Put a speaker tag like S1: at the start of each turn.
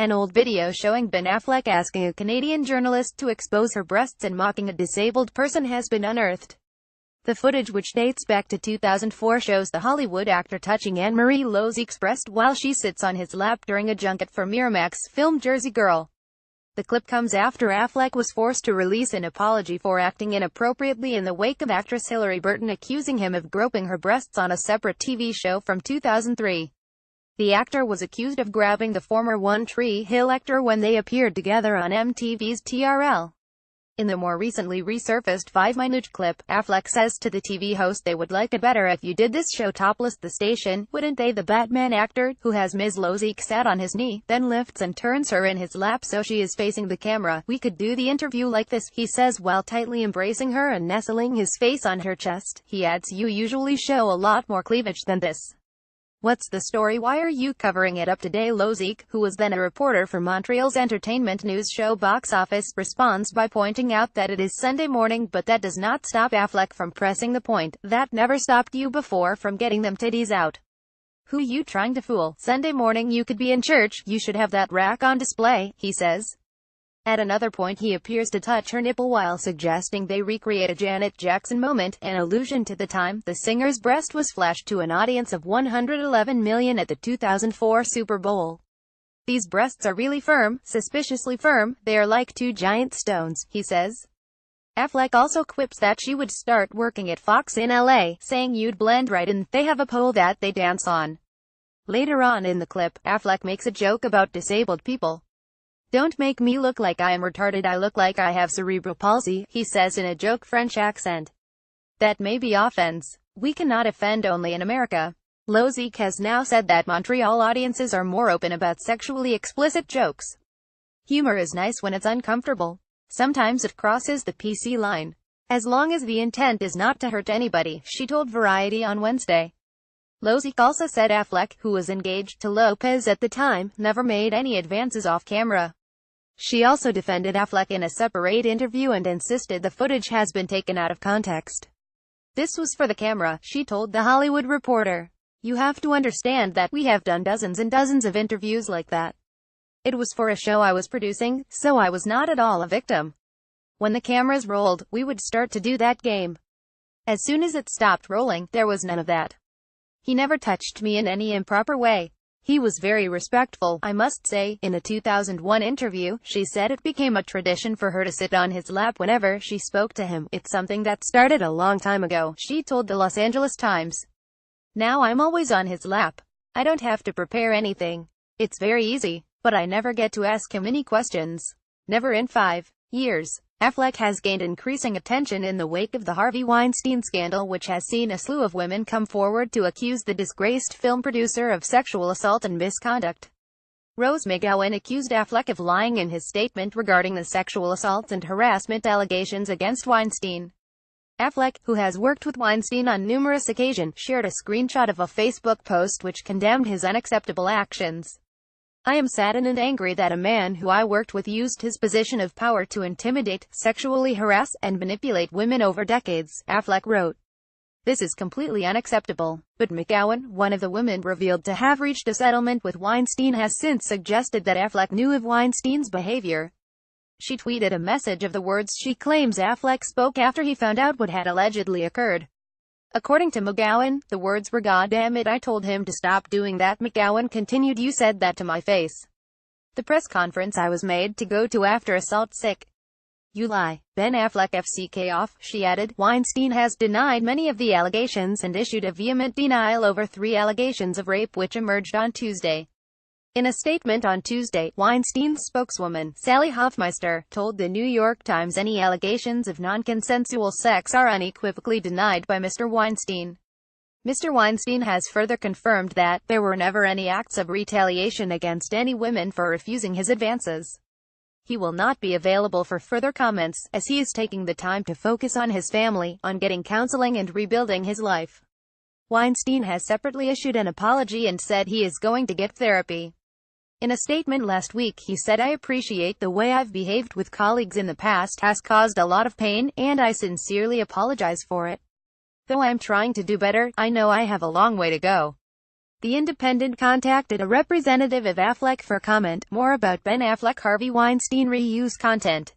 S1: An old video showing Ben Affleck asking a Canadian journalist to expose her breasts and mocking a disabled person has been unearthed. The footage, which dates back to 2004, shows the Hollywood actor touching Anne-Marie Lozique's breast while she sits on his lap during a junket for Miramax's film Jersey Girl. The clip comes after Affleck was forced to release an apology for acting inappropriately in the wake of actress Hilary Burton accusing him of groping her breasts on a separate TV show from 2003. The actor was accused of grabbing the former One Tree Hill actor when they appeared together on MTV's TRL. In the more recently resurfaced 5-minute clip, Affleck says to the TV host, "They would like it better if you did this show topless, the station, wouldn't they?" The Batman actor, who has Ms. Lozique sat on his knee, then lifts and turns her in his lap so she is facing the camera. "We could do the interview like this," he says while tightly embracing her and nestling his face on her chest. He adds, "You usually show a lot more cleavage than this. What's the story? Why are you covering it up today?" Lozique, who was then a reporter for Montreal's entertainment news show Box Office, responds by pointing out that it is Sunday morning, but that does not stop Affleck from pressing the point. "That never stopped you before from getting them titties out. Who you trying to fool? Sunday morning you could be in church, you should have that rack on display," he says. At another point he appears to touch her nipple while suggesting they recreate a Janet Jackson moment, an allusion to the time the singer's breast was flashed to an audience of 111 million at the 2004 Super Bowl. "These breasts are really firm, suspiciously firm, they are like two giant stones," he says. Affleck also quips that she would start working at Fox in LA, saying you'd blend right in, they have a pole that they dance on. Later on in the clip, Affleck makes a joke about disabled people. "Don't make me look like I am retarded, I look like I have cerebral palsy," he says in a joke French accent. "That may be offense. We cannot offend only in America." Lozique has now said that Montreal audiences are more open about sexually explicit jokes. "Humor is nice when it's uncomfortable. Sometimes it crosses the PC line. As long as the intent is not to hurt anybody," she told Variety on Wednesday. Lozique also said Affleck, who was engaged to Lopez at the time, never made any advances off camera. She also defended Affleck in a separate interview and insisted the footage has been taken out of context. "This was for the camera," she told The Hollywood Reporter. "You have to understand that we have done dozens and dozens of interviews like that. It was for a show I was producing, so I was not at all a victim. When the cameras rolled, we would start to do that game. As soon as it stopped rolling, there was none of that. He never touched me in any improper way. He was very respectful, I must say." In a 2001 interview, she said it became a tradition for her to sit on his lap whenever she spoke to him. "It's something that started a long time ago," she told the Los Angeles Times. "Now I'm always on his lap. I don't have to prepare anything. It's very easy. But I never get to ask him any questions. Never in 5 years. Affleck has gained increasing attention in the wake of the Harvey Weinstein scandal, which has seen a slew of women come forward to accuse the disgraced film producer of sexual assault and misconduct. Rose McGowan accused Affleck of lying in his statement regarding the sexual assault and harassment allegations against Weinstein. Affleck, who has worked with Weinstein on numerous occasions, shared a screenshot of a Facebook post which condemned his unacceptable actions. "I am saddened and angry that a man who I worked with used his position of power to intimidate, sexually harass, and manipulate women over decades," Affleck wrote. "This is completely unacceptable." But McGowan, one of the women revealed to have reached a settlement with Weinstein, has since suggested that Affleck knew of Weinstein's behavior. She tweeted a message of the words she claims Affleck spoke after he found out what had allegedly occurred. According to McGowan, the words were, "Goddamn it, I told him to stop doing that." McGowan continued, "You said that to my face. The press conference I was made to go to after assault, sick. You lie. Ben Affleck FCK off," she added. Weinstein has denied many of the allegations and issued a vehement denial over 3 allegations of rape which emerged on Tuesday. In a statement on Tuesday, Weinstein's spokeswoman, Sally Hoffmeister, told the New York Times any allegations of non-consensual sex are unequivocally denied by Mr. Weinstein. Mr. Weinstein has further confirmed that there were never any acts of retaliation against any women for refusing his advances. He will not be available for further comments, as he is taking the time to focus on his family, on getting counseling and rebuilding his life. Weinstein has separately issued an apology and said he is going to get therapy. In a statement last week, he said, "I appreciate the way I've behaved with colleagues in the past has caused a lot of pain, and I sincerely apologize for it. Though I'm trying to do better, I know I have a long way to go." The Independent contacted a representative of Affleck for comment. More about Ben Affleck. Harvey Weinstein reused content.